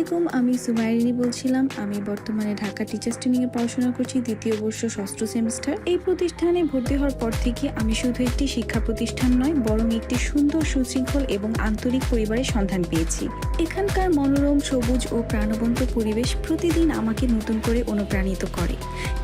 আলাইকুম, আমি সুমাইরিনী বলছিলাম। আমি বর্তমানে ঢাকা টিচার্স ট্রেনিংয়ে পড়াশোনা করছি, দ্বিতীয় বর্ষ ষষ্ঠ সেমিস্টার। এই প্রতিষ্ঠানে ভর্তি হওয়ার পর থেকে আমি শুধু একটি শিক্ষা প্রতিষ্ঠান নয়, বরং একটি সুন্দর, সুশৃঙ্খল এবং আন্তরিক পরিবারের সন্ধান পেয়েছি। এখানকার মনোরম, সবুজ ও প্রাণবন্ত পরিবেশ প্রতিদিন আমাকে নতুন করে অনুপ্রাণিত করে।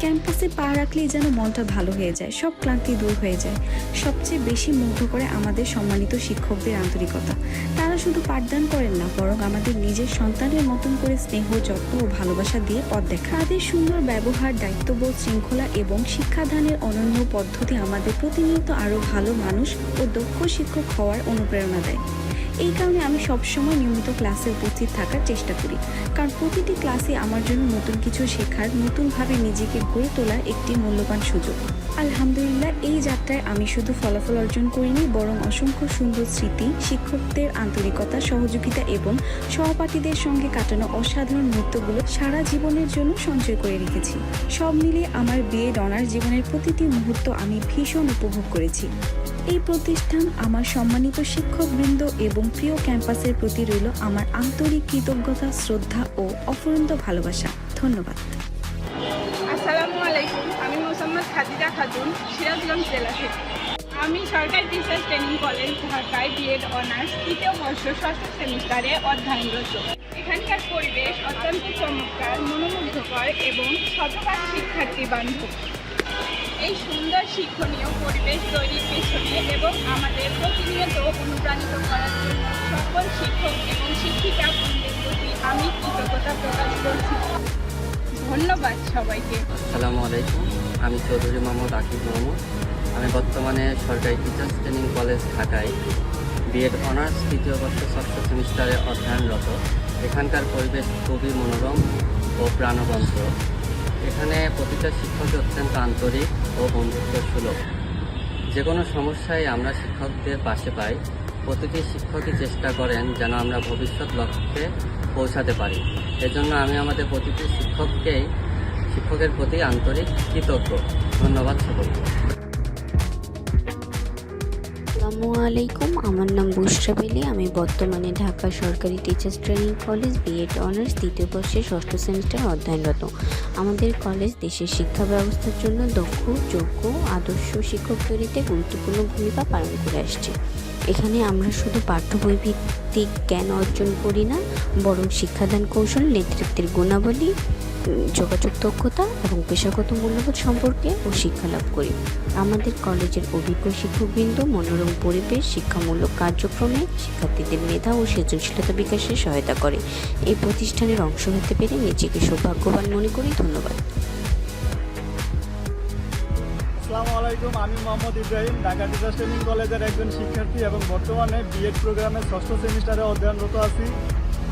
ক্যাম্পাসে পা রাখলেই যেন মনটা ভালো হয়ে যায়, সব ক্লান্তি দূর হয়ে যায়। সবচেয়ে বেশি মুগ্ধ করে আমাদের সম্মানিত শিক্ষকদের আন্তরিকতা। তারা শুধু পাঠদান করেন না, বরং আমাদের নিজের সন্তানের মতন করে স্নেহ, যত্ন ও ভালোবাসা দিয়ে পথ দেখা। তাদের সুন্দর ব্যবহার, দায়িত্ববোধ, শৃঙ্খলা এবং শিক্ষাদানের অনন্য পদ্ধতি আমাদের প্রতিনিয়ত আরও ভালো মানুষ ও দক্ষ শিক্ষক হওয়ার অনুপ্রেরণা দেয়। এই কারণে আমি সবসময় নিয়মিত ক্লাসে উপস্থিত থাকার চেষ্টা করি, কারণ প্রতিটি ক্লাসে আমার জন্য নতুন কিছু শেখার, নতুনভাবে নিজেকে গড়ে তোলার একটি মূল্যবান সুযোগ। আলহামদুলিল্লাহ, এই যাত্রায় আমি শুধু ফলাফল অর্জন করিনি, বরং অসংখ্য সুন্দর স্মৃতি, শিক্ষকদের আন্তরিকতা, সহযোগিতা এবং সহপাঠীদের সঙ্গে কাটানো অসাধারণ মুহূর্তগুলো সারা জীবনের জন্য সঞ্চয় করে রেখেছি। সব মিলিয়ে আমার বিএড অনার্স জীবনের প্রতিটি মুহূর্ত আমি ভীষণ উপভোগ করেছি। এই প্রতিষ্ঠান, আমার সম্মানিত শিক্ষকবৃন্দ এবং প্রিয় ক্যাম্পাসের প্রতি রইল আমার আন্তরিক কৃতজ্ঞতা, শ্রদ্ধা ও অফুরন্ত ভালোবাসা। ধন্যবাদ। আসসালামু আলাইকুম, আমি মোসাম্মদ খাদিজা খাতুন, সিরাজগঞ্জ জেলা থেকে। আমি সরকারি টিচার্স ট্রেনিং কলেজ ঢাকায় বিএড অনার্স তৃতীয় বর্ষ ষষ্ঠ সেমিস্টারে অধ্যয়নরত। এখানকার পরিবেশ অত্যন্ত চমৎকার, মনোমুগ্ধকর এবং শতভাগ শিক্ষার্থী বান্ধব। এই সুন্দর শিক্ষণীয় পরিবেশ তৈরির পেছনে এবং আমাদের প্রতিনিয়ত অনুপ্রাণিত করার জন্য সকল শিক্ষক এবং শিক্ষিকা বৃন্দের প্রতি আমি কৃতজ্ঞতা প্রকাশ করছি। ধন্যবাদ সবাইকে। আসসালামু আলাইকুম, আমি চৌধুরী মোহাম্মদ আকিব মোহাম্মদ। আমি বর্তমানে সরকারি টিচার্স ট্রেনিং কলেজ ঢাকায় বিএড অনার্স তৃতীয় বর্ষ ষষ্ঠ সেমিস্টারে অধ্যয়নরত। এখানকার পরিবেশ খুবই মনোরম ও প্রাণবন্ত। এখানে প্রতিটা শিক্ষকই অত্যন্ত আন্তরিক ও বন্ধুত্বসুলভ। যে কোনো সমস্যায় আমরা শিক্ষকদের পাশে পাই। প্রতিটি শিক্ষকই চেষ্টা করেন যেন আমরা ভবিষ্যৎ লক্ষ্যে পৌঁছাতে পারি। এজন্য আমি আমাদের প্রতিটি শিক্ষকের প্রতি আন্তরিক কৃতজ্ঞ। ধন্যবাদ সকলকে। আসসালামু আলাইকুম, আমার নাম বুশরা বেলি। আমি বর্তমানে ঢাকা সরকারি teachers training college B Ed honours তৃতীয় বর্ষের ষষ্ঠ সেমিস্টারে অধ্যয়নরত। আমাদের কলেজ দেশের শিক্ষা ব্যবস্থার জন্য দক্ষ, যোগ্য, আদর্শ শিক্ষক তৈরিতে গুরুত্বপূর্ণ ভূমিকা পালন করে আসছে। এখানে আমরা শুধু পাঠ্য বই ভিত্তিক জ্ঞান অর্জন করি না, বরং শিক্ষাদান কৌশল, নেতৃত্বের গুণাবলী, যোগাযোগ দক্ষতা এবং পেশাগত মূল্যবোধ সম্পর্কে ও শিক্ষা লাভ করি। আমাদের কলেজের অভিজ্ঞ শিক্ষকবৃন্দ মনোরম পরিবেশ, শিক্ষামূলক কার্যক্রমে শিক্ষার্থীদের মেধা ও সৃজনশীলতা বিকাশে সহায়তা করে। এই প্রতিষ্ঠানের অংশ হতে পেরে নিজেকে সৌভাগ্যবান মনে করি। ধন্যবাদ। আসসালামু আলাইকুম, আমি মোহাম্মদ ইব্রাহিম, ঢাকা টিচার্স ট্রেনিং কলেজের একজন শিক্ষার্থী এবং বর্তমানে বিএড প্রোগ্রামের ষষ্ঠ সেমিস্টারে অধ্যয়নরত আছি।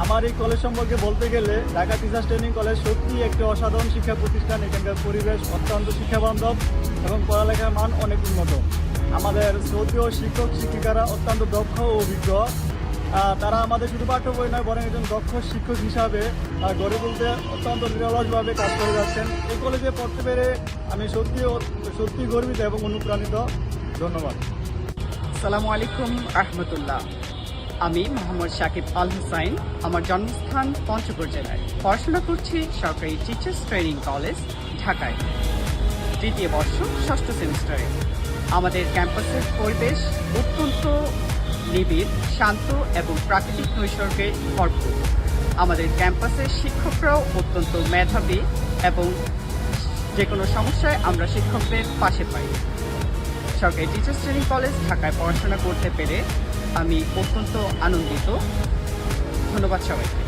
আমার এই কলেজ সম্পর্কে বলতে গেলে ঢাকা টিচার্স ট্রেনিং কলেজ সত্যি একটি অসাধারণ শিক্ষা প্রতিষ্ঠান। এখানকার পরিবেশ অত্যন্ত শিক্ষাবান্ধব এবং পড়ালেখার মান অনেক উন্নত। আমাদের শ্রদ্ধেয় শিক্ষক শিক্ষিকারা অত্যন্ত দক্ষ ও অভিজ্ঞ। তারা আমাদের শুধু পাঠ্য বই নয়, বরং একজন দক্ষ শিক্ষক হিসাবে গড়ে তুলতে অত্যন্ত নিরলসভাবে কাজ করে যাচ্ছেন। এই কলেজে পড়তে পেরে আমি সত্যি গর্বিত এবং অনুপ্রাণিত। ধন্যবাদ। আসসালামু আলাইকুম রহমতুল্লাহ। আমি মোহাম্মদ শাকিব আল হুসাইন। আমার জন্মস্থান পঞ্চগড় জেলায়। পড়াশোনা করছি সরকারি টিচার্স ট্রেনিং কলেজ ঢাকায় তৃতীয় বর্ষ ষষ্ঠ সেমিস্টারে। আমাদের ক্যাম্পাসের পরিবেশ অত্যন্ত নিবিড়, শান্ত এবং প্রাকৃতিক নৈসর্গে ভরপুর। আমাদের ক্যাম্পাসের শিক্ষকরাও অত্যন্ত মেধাবী এবং যে কোনো সমস্যায় আমরা শিক্ষকদের পাশে পাই। সরকারি টিচার্স ট্রেনিং কলেজ ঢাকায় পড়াশোনা করতে পেরে আমি অত্যন্ত আনন্দিত। ধন্যবাদ সবাইকে।